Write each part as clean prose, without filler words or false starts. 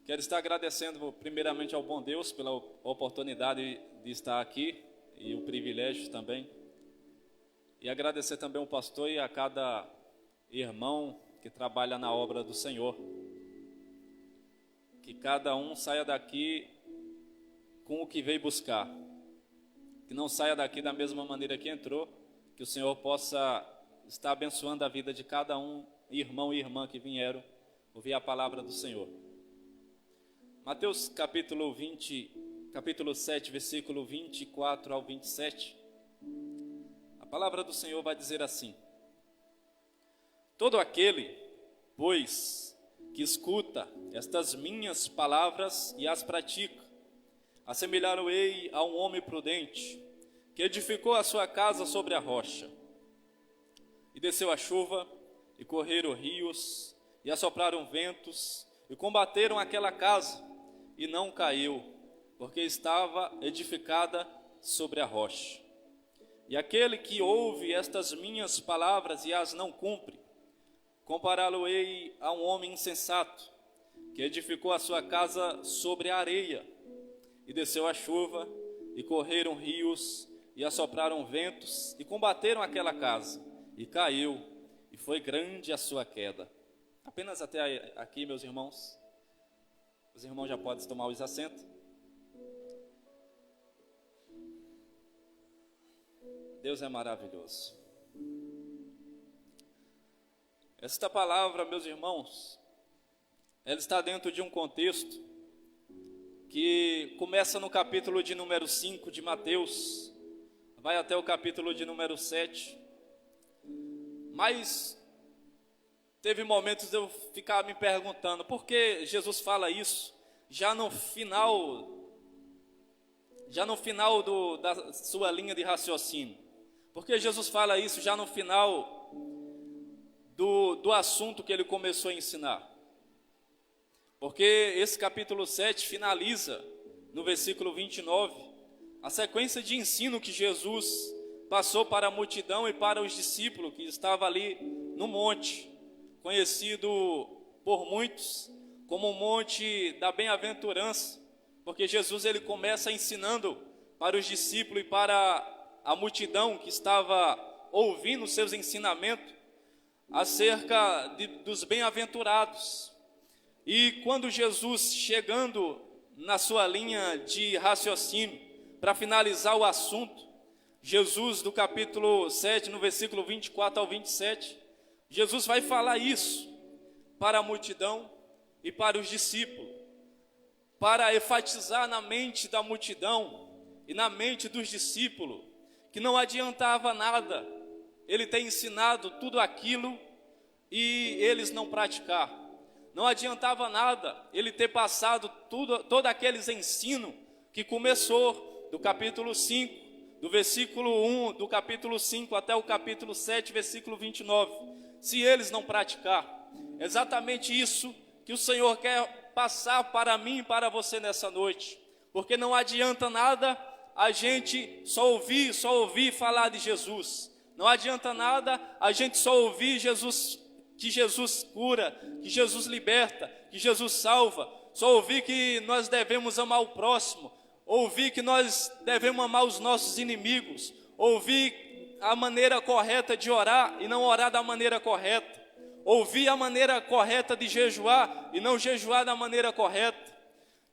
Quero estar agradecendo primeiramente ao bom Deus pela oportunidade de estar aqui e o privilégio também. E agradecer também ao pastor e a cada irmão que trabalha na obra do Senhor. Que cada um saia daqui com o que veio buscar. Que não saia daqui da mesma maneira que entrou. Que o Senhor possa estar abençoando a vida de cada um, irmão e irmã que vieram ouvir a palavra do Senhor. Mateus capítulo 7, versículo 24 ao 27. A palavra do Senhor vai dizer assim: todo aquele, pois, que escuta estas minhas palavras e as pratica, assemelhar-o-ei a um homem prudente, que edificou a sua casa sobre a rocha. E desceu a chuva, e correram rios, e assopraram ventos, e combateram aquela casa, e não caiu, porque estava edificada sobre a rocha. E aquele que ouve estas minhas palavras e as não cumpre, compará-lo-ei a um homem insensato, que edificou a sua casa sobre a areia. E desceu a chuva, e correram rios, e assopraram ventos, e combateram aquela casa, e caiu, e foi grande a sua queda. Apenas até aqui, meus irmãos. Os irmãos já podem tomar os assentos. Deus é maravilhoso. Esta palavra, meus irmãos, ela está dentro de um contexto que começa no capítulo de número 5 de Mateus, vai até o capítulo de número 7. Mas teve momentos de eu ficar me perguntando por que Jesus fala isso já no final da sua linha de raciocínio. Por que Jesus fala isso já no final do assunto que ele começou a ensinar? Porque esse capítulo 7 finaliza no versículo 29 a sequência de ensino que Jesus passou para a multidão e para os discípulos que estavam ali no monte, conhecido por muitos como o monte da bem-aventurança, porque Jesus ele começa ensinando para os discípulos e para a multidão que estava ouvindo seus ensinamentos acerca dos bem-aventurados. E quando Jesus, chegando na sua linha de raciocínio, para finalizar o assunto, Jesus, do capítulo 7, no versículo 24 ao 27, Jesus vai falar isso para a multidão e para os discípulos, para enfatizar na mente da multidão e na mente dos discípulos, que não adiantava nada ele ter ensinado tudo aquilo e eles não praticar. Não adiantava nada ele ter passado todo aqueles ensinos que começou do capítulo 5, do versículo 1 do capítulo 5 até o capítulo 7, versículo 29, se eles não praticar. Exatamente isso que o Senhor quer passar para mim e para você nessa noite, porque não adianta nada a gente só ouvir falar de Jesus, não adianta nada a gente só ouvir Jesus, que Jesus cura, que Jesus liberta, que Jesus salva, só ouvir que nós devemos amar o próximo, ouvir que nós devemos amar os nossos inimigos, ouvir a maneira correta de orar e não orar da maneira correta, ouvir a maneira correta de jejuar e não jejuar da maneira correta.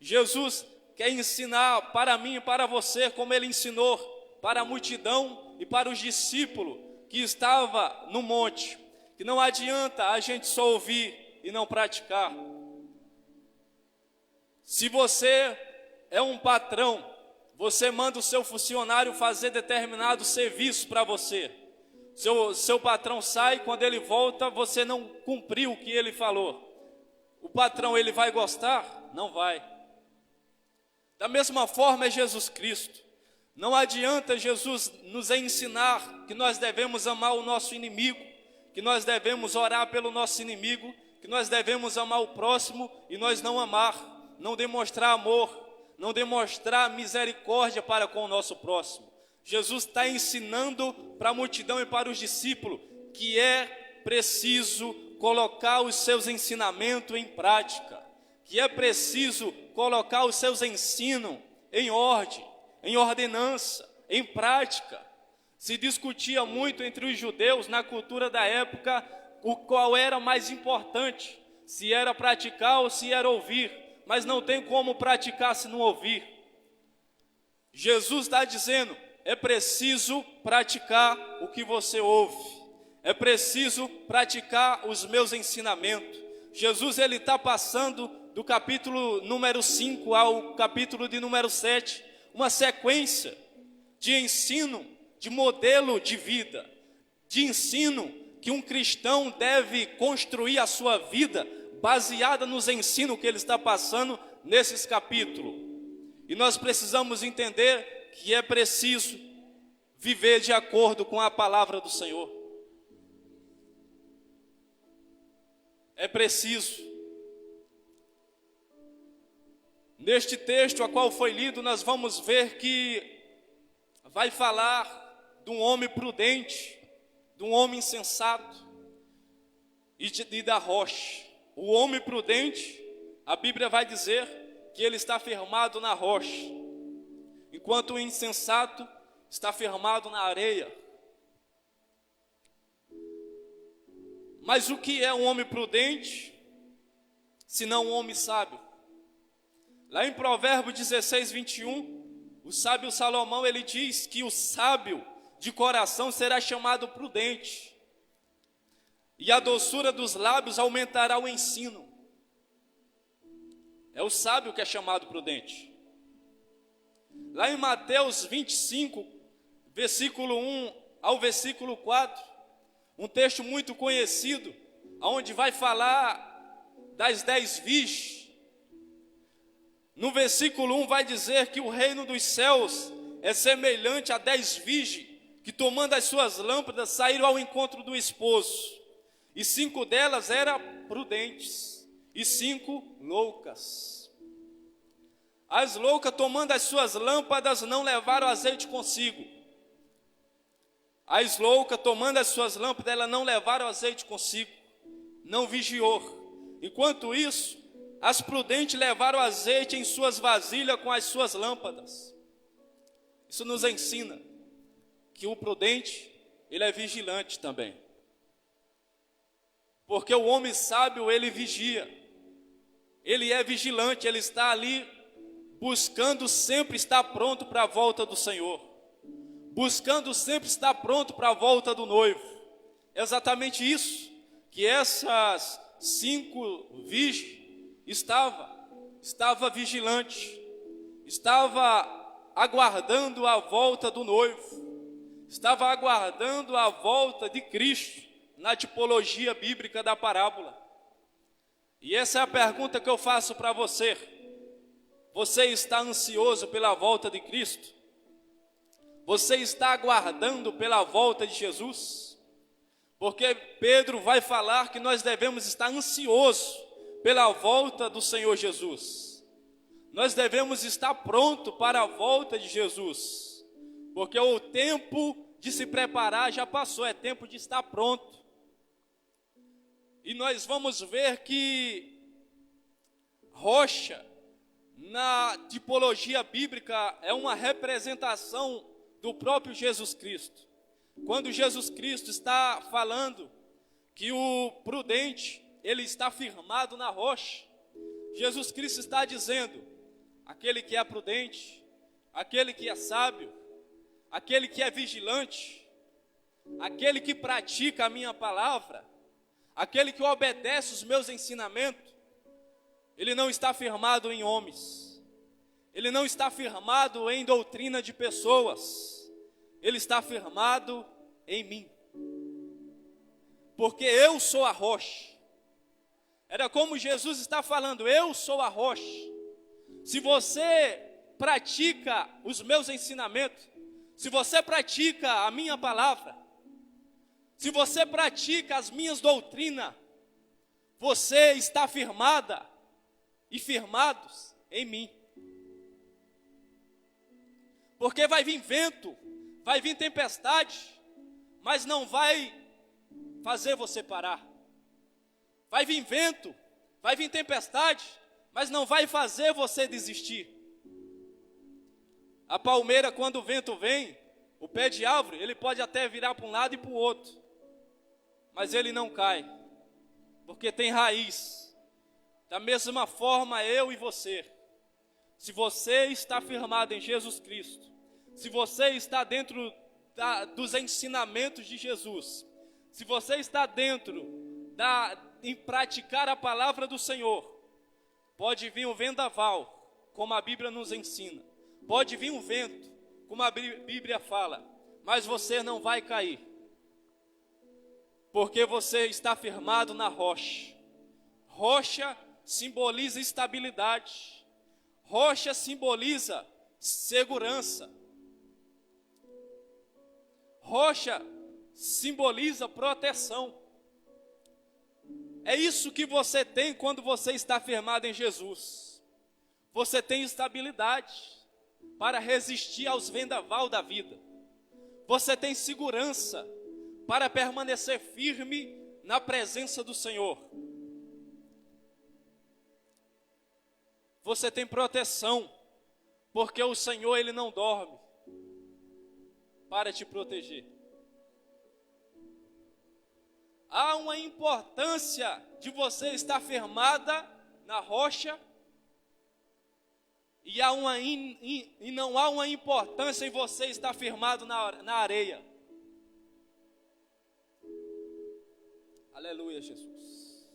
Jesus quer ensinar para mim e para você como ele ensinou para a multidão e para os discípulos que estava no monte, que não adianta a gente só ouvir e não praticar. Se você é um patrão, você manda o seu funcionário fazer determinado serviço para você. Seu patrão sai, quando ele volta, você não cumpriu o que ele falou. O patrão, ele vai gostar? Não vai. Da mesma forma é Jesus Cristo. Não adianta Jesus nos ensinar que nós devemos amar o nosso inimigo, que nós devemos orar pelo nosso inimigo, que nós devemos amar o próximo e nós não amar, não demonstrar amor, não demonstrar misericórdia para com o nosso próximo. Jesus está ensinando para a multidão e para os discípulos que é preciso colocar os seus ensinamentos em prática, que é preciso colocar os seus ensinos em ordem, em ordenança, em prática. Se discutia muito entre os judeus na cultura da época o qual era mais importante, se era praticar ou se era ouvir, mas não tem como praticar se não ouvir. Jesus está dizendo, é preciso praticar o que você ouve, é preciso praticar os meus ensinamentos. Jesus ele está passando do capítulo número 5 ao capítulo de número 7, uma sequência de ensino, de modelo de vida, de ensino que um cristão deve construir a sua vida baseada nos ensinos que ele está passando nesses capítulos. E nós precisamos entender que é preciso viver de acordo com a palavra do Senhor. É preciso. Neste texto a qual foi lido, nós vamos ver que vai falar de um homem prudente, de um homem insensato e da rocha. O homem prudente, a Bíblia vai dizer que ele está firmado na rocha, enquanto o insensato está firmado na areia. Mas o que é um homem prudente, senão um homem sábio? Lá em Provérbios 16, 21, o sábio Salomão, ele diz que o sábio de coração será chamado prudente, e a doçura dos lábios aumentará o ensino. É o sábio que é chamado prudente. Lá em Mateus 25, versículo 1 ao versículo 4, um texto muito conhecido, onde vai falar das 10 virgens. No versículo 1 vai dizer que o reino dos céus é semelhante a 10 virgens que, tomando as suas lâmpadas, saíram ao encontro do esposo. E 5 delas eram prudentes e 5 loucas. As loucas, tomando as suas lâmpadas, não levaram azeite consigo. As loucas, tomando as suas lâmpadas, elas não levaram azeite consigo, não vigiou. Enquanto isso, as prudentes levaram azeite em suas vasilhas com as suas lâmpadas. Isso nos ensina que o prudente, ele é vigilante também. Porque o homem sábio, ele vigia. Ele é vigilante, ele está ali buscando sempre estar pronto para a volta do Senhor. Buscando sempre estar pronto para a volta do noivo. É exatamente isso que essas 5 virgens estava vigilante, estava aguardando a volta do noivo, estava aguardando a volta de Cristo, na tipologia bíblica da parábola. E essa é a pergunta que eu faço para você. Você está ansioso pela volta de Cristo? Você está aguardando pela volta de Jesus? Porque Pedro vai falar que nós devemos estar ansiosos pela volta do Senhor Jesus. Nós devemos estar pronto para a volta de Jesus, porque o tempo de se preparar já passou, é tempo de estar pronto. E nós vamos ver que rocha, na tipologia bíblica, é uma representação do próprio Jesus Cristo. Quando Jesus Cristo está falando que o prudente, ele está firmado na rocha, Jesus Cristo está dizendo, aquele que é prudente, aquele que é sábio, aquele que é vigilante, aquele que pratica a minha palavra, aquele que obedece os meus ensinamentos, ele não está firmado em homens, ele não está firmado em doutrina de pessoas, ele está firmado em mim, porque eu sou a rocha. Era como Jesus está falando, eu sou a rocha. Se você pratica os meus ensinamentos, se você pratica a minha palavra, se você pratica as minhas doutrinas, você está firmada e firmados em mim. Porque vai vir vento, vai vir tempestade, mas não vai fazer você parar. Vai vir vento, vai vir tempestade, mas não vai fazer você desistir. A palmeira, quando o vento vem, o pé de árvore, ele pode até virar para um lado e para o outro, mas ele não cai, porque tem raiz. Da mesma forma, eu e você, se você está firmado em Jesus Cristo, se você está dentro dos ensinamentos de Jesus, se você está dentro em praticar a palavra do Senhor, pode vir um vendaval, como a Bíblia nos ensina, pode vir um vento, como a Bíblia fala, mas você não vai cair, porque você está firmado na rocha. Rocha simboliza estabilidade, rocha simboliza segurança, rocha simboliza proteção. É isso que você tem quando você está firmado em Jesus. Você tem estabilidade para resistir aos vendaval da vida. Você tem segurança para permanecer firme na presença do Senhor. Você tem proteção, porque o Senhor, Ele não dorme para te proteger. Há uma importância de você estar firmada na rocha, e não há uma importância em você estar firmado na areia. Aleluia, Jesus.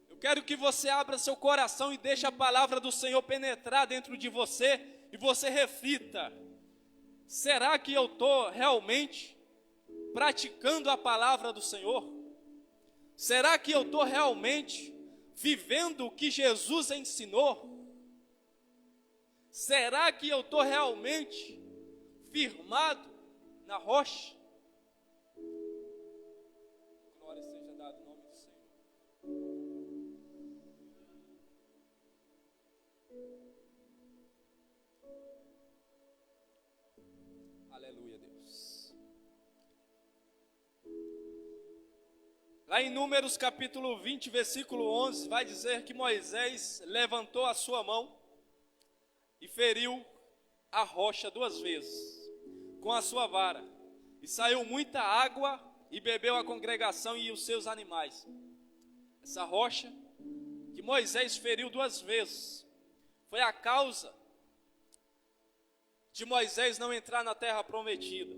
Eu quero que você abra seu coração e deixe a palavra do Senhor penetrar dentro de você, e você reflita: será que eu estou realmente praticando a palavra do Senhor? Será que eu estou realmente vivendo o que Jesus ensinou? Será que eu estou realmente firmado na rocha? Glória seja dada em nome do Senhor. Aleluia, Deus. Lá em Números capítulo 20, versículo 11, vai dizer que Moisés levantou a sua mão e feriu a rocha 2 vezes com a sua vara, e saiu muita água e bebeu a congregação e os seus animais. Essa rocha que Moisés feriu 2 vezes foi a causa de Moisés não entrar na terra prometida,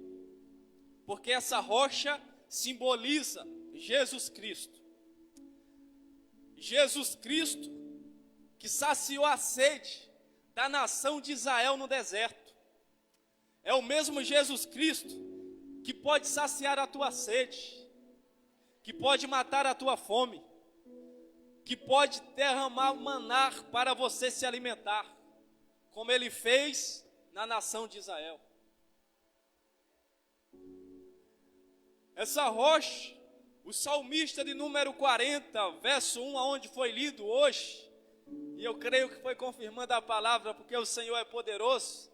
porque essa rocha simboliza Jesus Cristo. Jesus Cristo que saciou a sede da nação de Israel no deserto. É o mesmo Jesus Cristo que pode saciar a tua sede, que pode matar a tua fome, que pode derramar maná para você se alimentar, como Ele fez na nação de Israel. Essa rocha, o salmista de número 40, verso 1, aonde foi lido hoje, e eu creio que foi confirmando a palavra, porque o Senhor é poderoso,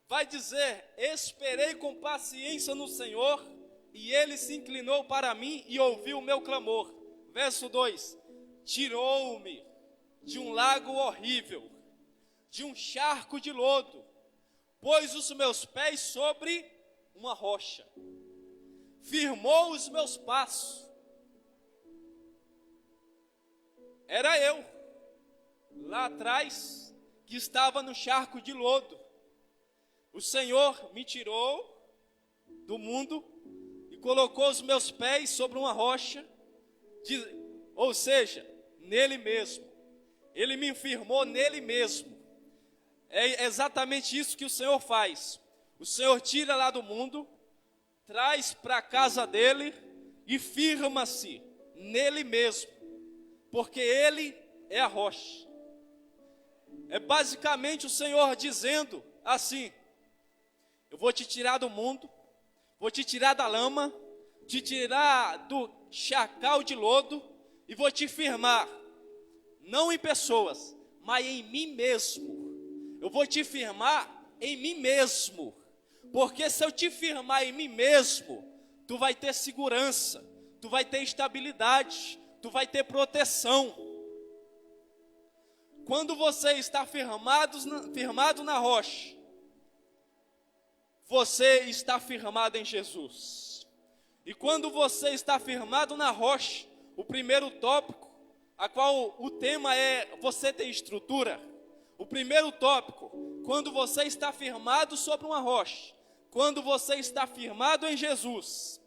vai dizer: esperei com paciência no Senhor, e Ele se inclinou para mim e ouviu o meu clamor. Verso 2, tirou-me de um lago horrível, de um charco de lodo, pôs os meus pés sobre uma rocha, firmou os meus passos. Era eu, lá atrás, que estava no charco de lodo. O Senhor me tirou do mundo e colocou os meus pés sobre uma rocha, ou seja, nele mesmo. Ele me firmou nele mesmo. É exatamente isso que o Senhor faz. O Senhor tira lá do mundo, traz para a casa dele e firma-se nele mesmo, porque ele é a rocha. É basicamente o Senhor dizendo assim: eu vou te tirar do mundo, vou te tirar da lama, te tirar do chacal de lodo e vou te firmar, não em pessoas, mas em mim mesmo. Eu vou te firmar em mim mesmo, porque se eu te firmar em mim mesmo, tu vai ter segurança, tu vai ter estabilidade, tu vai ter proteção. Quando você está firmado na rocha, você está firmado em Jesus. E quando você está firmado na rocha, o primeiro tópico, a qual o tema é você ter estrutura. O primeiro tópico, quando você está firmado sobre uma rocha, quando você está firmado em Jesus,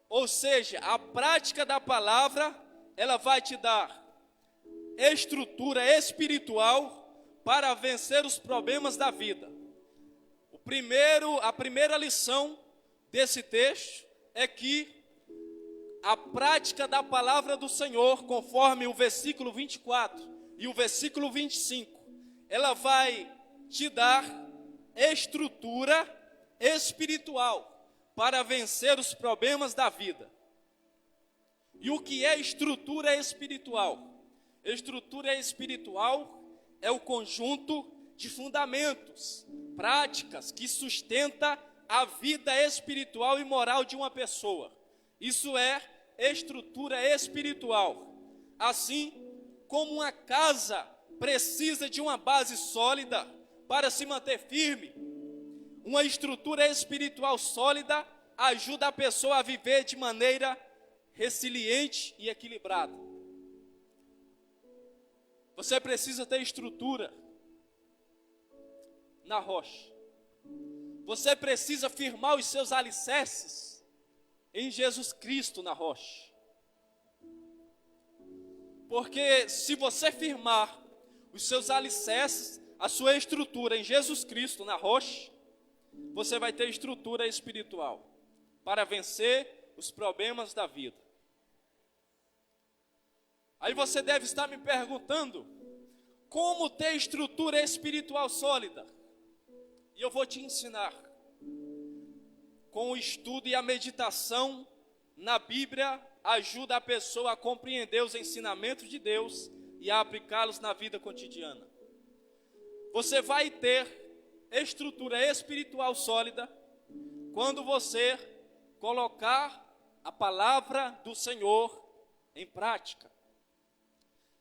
ou seja, a prática da palavra, ela vai te dar estrutura espiritual para vencer os problemas da vida. A primeira lição desse texto é que a prática da palavra do Senhor, conforme o versículo 24 e o versículo 25, ela vai te dar estrutura espiritual para vencer os problemas da vida. E o que é estrutura espiritual? Estrutura espiritual é o conjunto de fundamentos, práticas que sustenta a vida espiritual e moral de uma pessoa. Isso é estrutura espiritual. Assim como uma casa precisa de uma base sólida para se manter firme, uma estrutura espiritual sólida ajuda a pessoa a viver de maneira resiliente e equilibrada. Você precisa ter estrutura na rocha. Você precisa firmar os seus alicerces em Jesus Cristo na rocha. Porque se você firmar os seus alicerces, a sua estrutura em Jesus Cristo na rocha, você vai ter estrutura espiritual para vencer os problemas da vida. Aí você deve estar me perguntando, como ter estrutura espiritual sólida? E eu vou te ensinar. Com o estudo e a meditação na Bíblia, ajuda a pessoa a compreender os ensinamentos de Deus e a aplicá-los na vida cotidiana. Você vai ter estrutura espiritual sólida quando você colocar a palavra do Senhor em prática.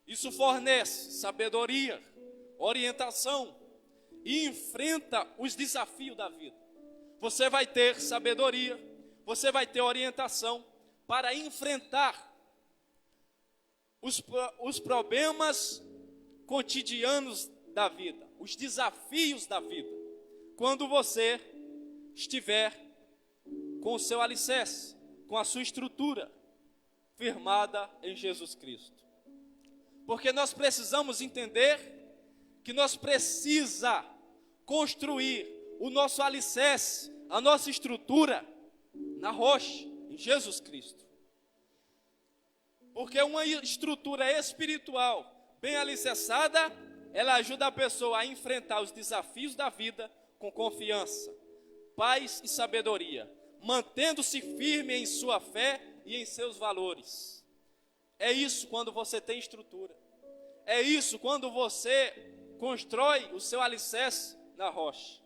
Isso fornece sabedoria, orientação e enfrenta os desafios da vida. Você vai ter sabedoria, você vai ter orientação para enfrentar os problemas cotidianos da vida, os desafios da vida, quando você estiver com o seu alicerce, com a sua estrutura firmada em Jesus Cristo. Porque nós precisamos entender que nós precisamos construir o nosso alicerce, a nossa estrutura na rocha, em Jesus Cristo. Porque uma estrutura espiritual bem alicerçada, ela ajuda a pessoa a enfrentar os desafios da vida com confiança, paz e sabedoria, mantendo-se firme em sua fé e em seus valores. É isso quando você tem estrutura. É isso quando você constrói o seu alicerce na rocha.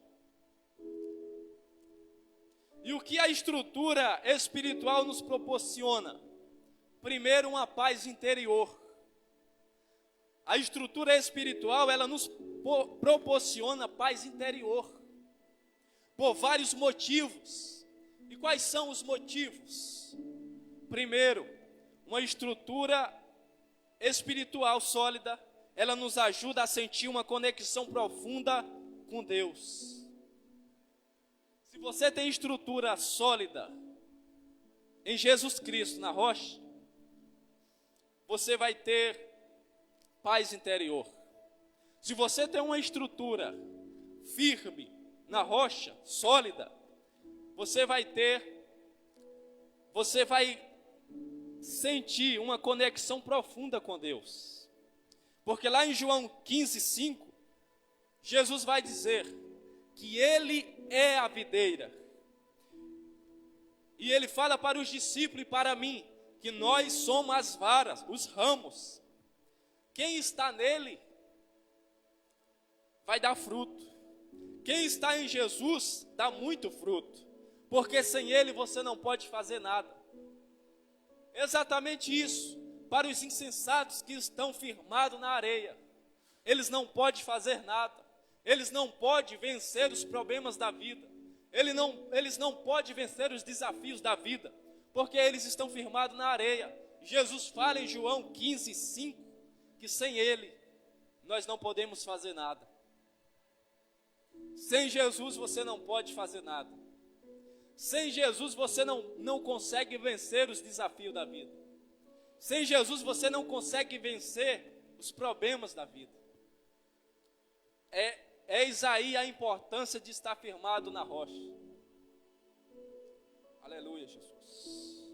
E o que a estrutura espiritual nos proporciona? Primeiro, uma paz interior. A estrutura espiritual, ela nos proporciona paz interior, por vários motivos. E quais são os motivos? Primeiro, uma estrutura espiritual sólida, ela nos ajuda a sentir uma conexão profunda com Deus. Se você tem estrutura sólida em Jesus Cristo na rocha, você vai ter paz interior. Se você tem uma estrutura firme na rocha, sólida, você vai sentir uma conexão profunda com Deus. Porque lá em João 15:5, Jesus vai dizer que Ele é a videira. E Ele fala para os discípulos e para mim, que nós somos as varas, os ramos. Quem está nele vai dar fruto. Quem está em Jesus dá muito fruto. Porque sem Ele você não pode fazer nada. Exatamente isso. Para os insensatos que estão firmados na areia, eles não podem fazer nada. Eles não podem vencer os problemas da vida. Eles não podem vencer os desafios da vida, porque eles estão firmados na areia. Jesus fala em João 15:5, que sem Ele, nós não podemos fazer nada. Sem Jesus você não pode fazer nada. Sem Jesus você não consegue vencer os desafios da vida. Sem Jesus você não consegue vencer os problemas da vida. Eis aí a importância de estar firmado na rocha. Aleluia, Jesus.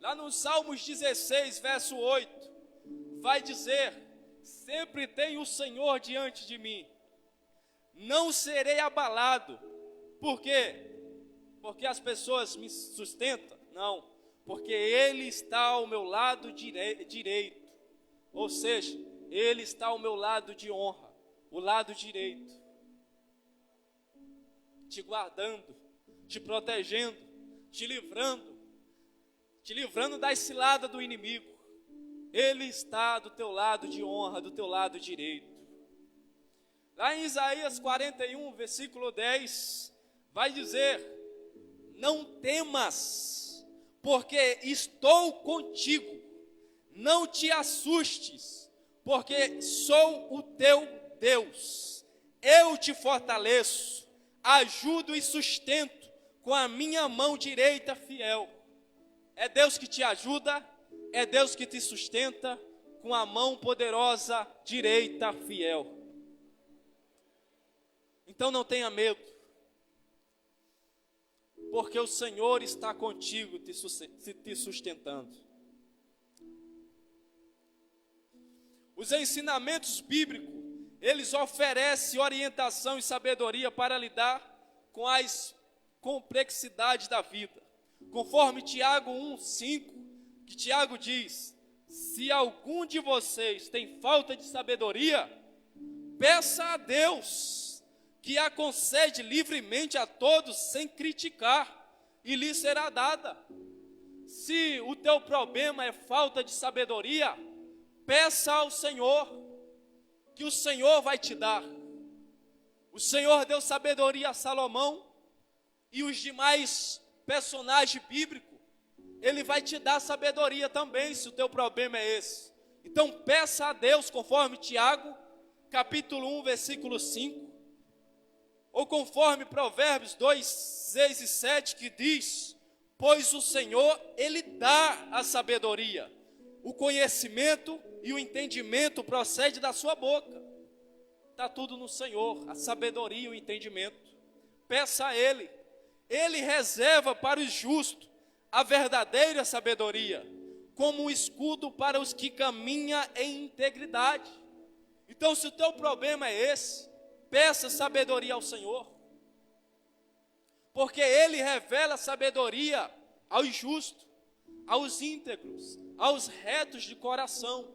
Lá no Salmos 16, verso 8, vai dizer: sempre tem o Senhor diante de mim, não serei abalado. Por quê? Porque as pessoas me sustentam? Não, porque Ele está ao meu lado direito, ou seja, Ele está ao meu lado de honra, o lado direito, te guardando, te protegendo, te livrando da cilada do inimigo. Ele está do teu lado de honra, do teu lado direito. Lá em Isaías 41, versículo 10, vai dizer: não temas, porque estou contigo, não te assustes, porque sou o teu Deus, eu te fortaleço, ajudo e sustento com a minha mão direita fiel. É Deus que te ajuda, é Deus que te sustenta com a mão poderosa direita fiel. Então não tenha medo, porque o Senhor está contigo, te sustentando. Os ensinamentos bíblicos, eles oferecem orientação e sabedoria para lidar com as complexidades da vida. Conforme Tiago 1:5, que Tiago diz: se algum de vocês tem falta de sabedoria, peça a Deus, que a concede livremente a todos sem criticar, e lhe será dada. Se o teu problema é falta de sabedoria, peça ao Senhor, que o Senhor vai te dar. O Senhor deu sabedoria a Salomão e os demais personagens bíblicos. Ele vai te dar sabedoria também, se o teu problema é esse. Então peça a Deus, conforme Tiago, capítulo 1, versículo 5. Ou conforme Provérbios 2, 6 e 7, que diz: pois o Senhor, Ele dá a sabedoria. O conhecimento e o entendimento procede da sua boca. Está tudo no Senhor, a sabedoria e o entendimento. Peça a Ele. Ele reserva para os justos a verdadeira sabedoria, como um escudo para os que caminham em integridade. Então, se o teu problema é esse, peça sabedoria ao Senhor, porque Ele revela sabedoria aos justos, aos íntegros, aos retos de coração,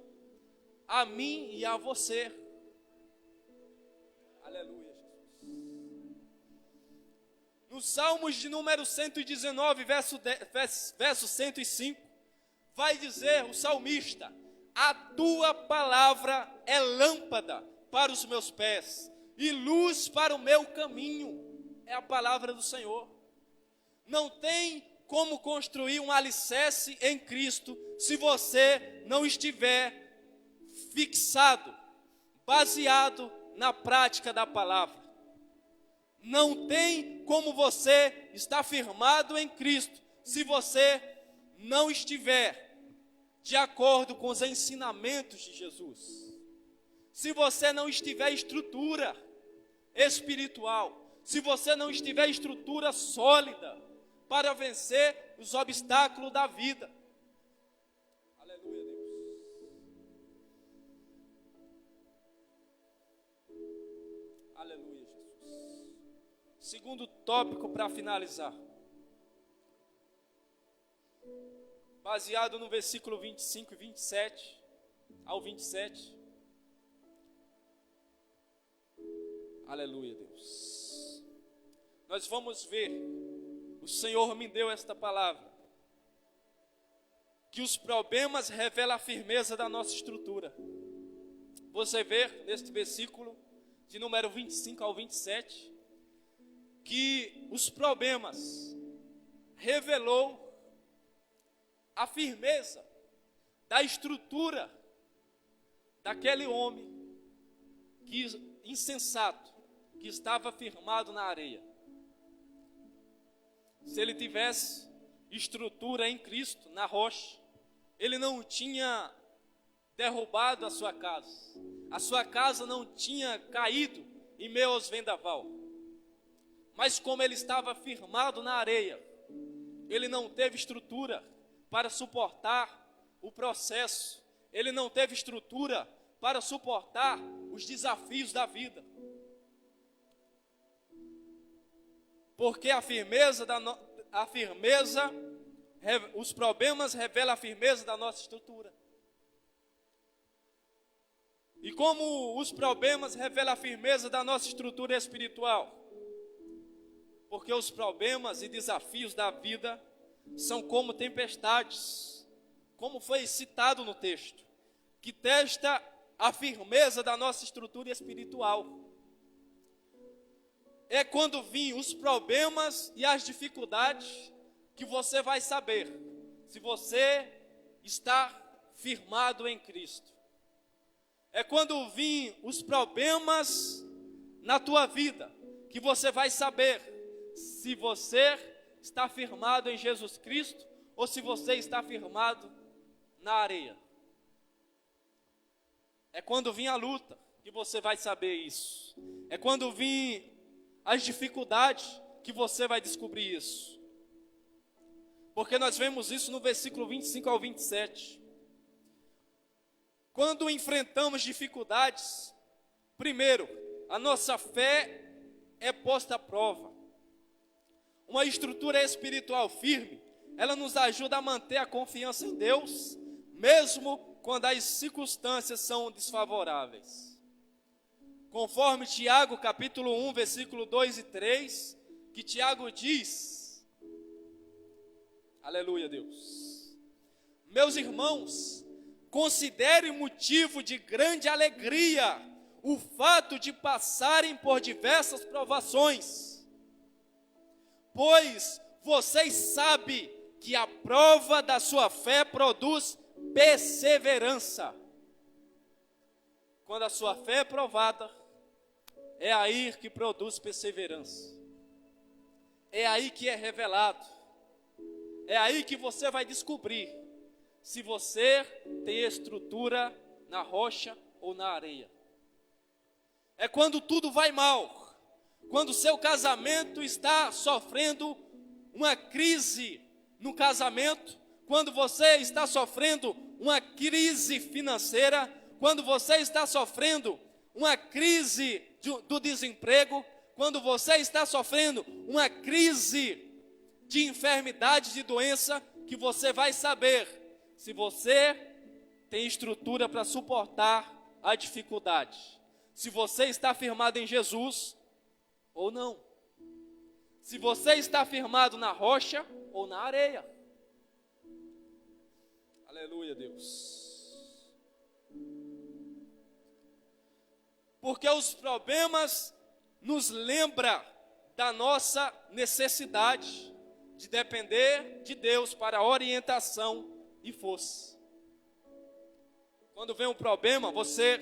a mim e a você. Aleluia, Jesus. No Salmos de número 119, verso 105, vai dizer o salmista: a tua palavra é lâmpada para os meus pés e luz para o meu caminho. É a palavra do Senhor. Não tem como construir um alicerce em Cristo se você não estiver fixado, baseado na prática da palavra. Não tem como você estar firmado em Cristo se você não estiver de acordo com os ensinamentos de Jesus. Se você não estiver estrutura espiritual, se você não estiver estrutura sólida para vencer os obstáculos da vida. Aleluia, Deus. Aleluia, Jesus. Segundo tópico para finalizar. Baseado no versículo 25 e 27 ao 27. Aleluia, Deus. Nós vamos ver, o Senhor me deu esta palavra. que os problemas revelam a firmeza da nossa estrutura. Você vê neste versículo de número 25 ao 27, que os problemas revelou a firmeza da estrutura daquele homem insensato, que estava firmado na areia. Se ele tivesse estrutura em Cristo, na rocha, ele não tinha derrubado a sua casa não tinha caído em meio aos vendaval. Mas como ele estava firmado na areia, ele não teve estrutura para suportar o processo, ele não teve estrutura para suportar os desafios da vida. Porque os problemas revelam a firmeza da nossa estrutura. E como os problemas revelam a firmeza da nossa estrutura espiritual? Porque os problemas e desafios da vida são como tempestades, como foi citado no texto, que testa a firmeza da nossa estrutura espiritual. É quando vir os problemas e as dificuldades que você vai saber se você está firmado em Cristo. É quando vir os problemas na tua vida que você vai saber se você está firmado em Jesus Cristo ou se você está firmado na areia. É quando vir a luta que você vai saber isso. É quando vir as dificuldades que você vai descobrir isso. Porque nós vemos isso no versículo 25 ao 27. Quando enfrentamos dificuldades, primeiro, a nossa fé é posta à prova. Uma estrutura espiritual firme, ela nos ajuda a manter a confiança em Deus, mesmo quando as circunstâncias são desfavoráveis. Conforme Tiago capítulo 1, versículo 2 e 3, que Tiago diz, aleluia Deus, meus irmãos, considerem motivo de grande alegria o fato de passarem por diversas provações, pois vocês sabem que a prova da sua fé produz perseverança. Quando a sua fé é provada, é aí que produz perseverança. É aí que é revelado. É aí que você vai descobrir se você tem estrutura na rocha ou na areia. É quando tudo vai mal, quando o seu casamento está sofrendo uma crise no casamento, quando você está sofrendo uma crise financeira, quando você está sofrendo uma crise do desemprego, quando você está sofrendo uma crise de enfermidade, de doença, que você vai saber se você tem estrutura para suportar a dificuldade, se você está firmado em Jesus ou não, se você está firmado na rocha ou na areia. Aleluia, Deus. Porque os problemas nos lembram da nossa necessidade de depender de Deus para orientação e força. Quando vem um problema, você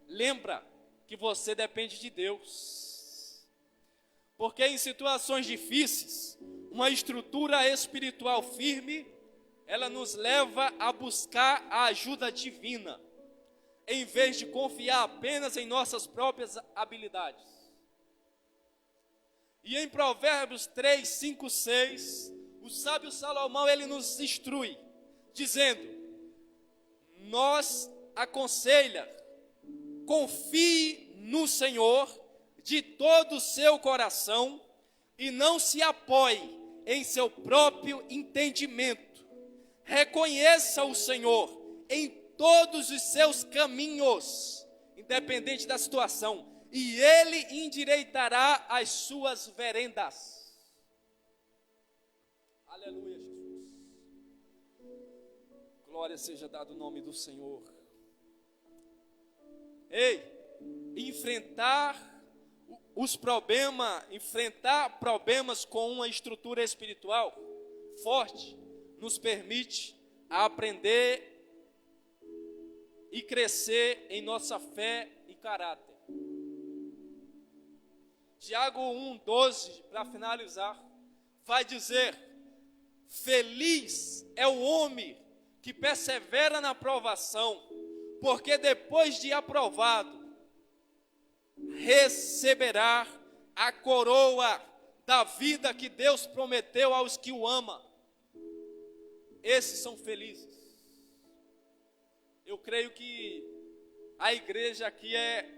lembra que você depende de Deus. Porque em situações difíceis, uma estrutura espiritual firme, ela nos leva a buscar a ajuda divina, em vez de confiar apenas em nossas próprias habilidades. E em Provérbios 3, 5, 6, o sábio Salomão, ele nos instrui, dizendo, nos aconselha, confie no Senhor de todo o seu coração e não se apoie em seu próprio entendimento. Reconheça o Senhor em todos os seus caminhos, independente da situação, e Ele endireitará as suas veredas. Aleluia, Jesus. glória seja dada ao nome do Senhor. Ei, enfrentar problemas com uma estrutura espiritual forte nos permite aprender e crescer em nossa fé e caráter. Tiago 1,12, para finalizar, vai dizer: feliz é o homem que persevera na provação, porque depois de aprovado, receberá a coroa da vida que Deus prometeu aos que o amam. Esses são felizes. Eu creio que a igreja aqui é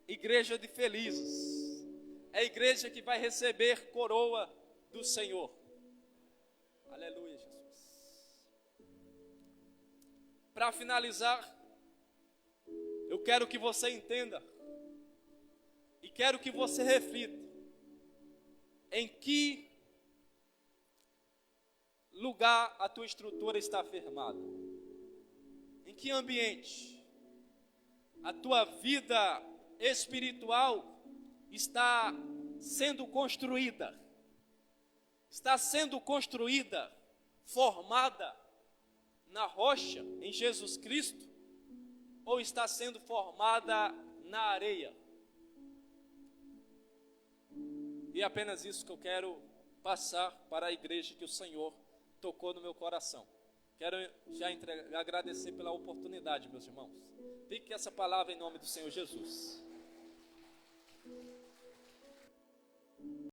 igreja de felizes. É a igreja que vai receber coroa do Senhor. Aleluia, Jesus. Para finalizar, eu quero que você entenda e quero que você reflita em que lugar a tua estrutura está firmada. Em que ambiente a tua vida espiritual está sendo construída? Está sendo construída, formada na rocha, em Jesus Cristo, ou está sendo formada na areia? E é apenas isso que eu quero passar para a igreja que o Senhor tocou no meu coração. Quero já agradecer pela oportunidade, meus irmãos. Fique essa palavra em nome do Senhor Jesus.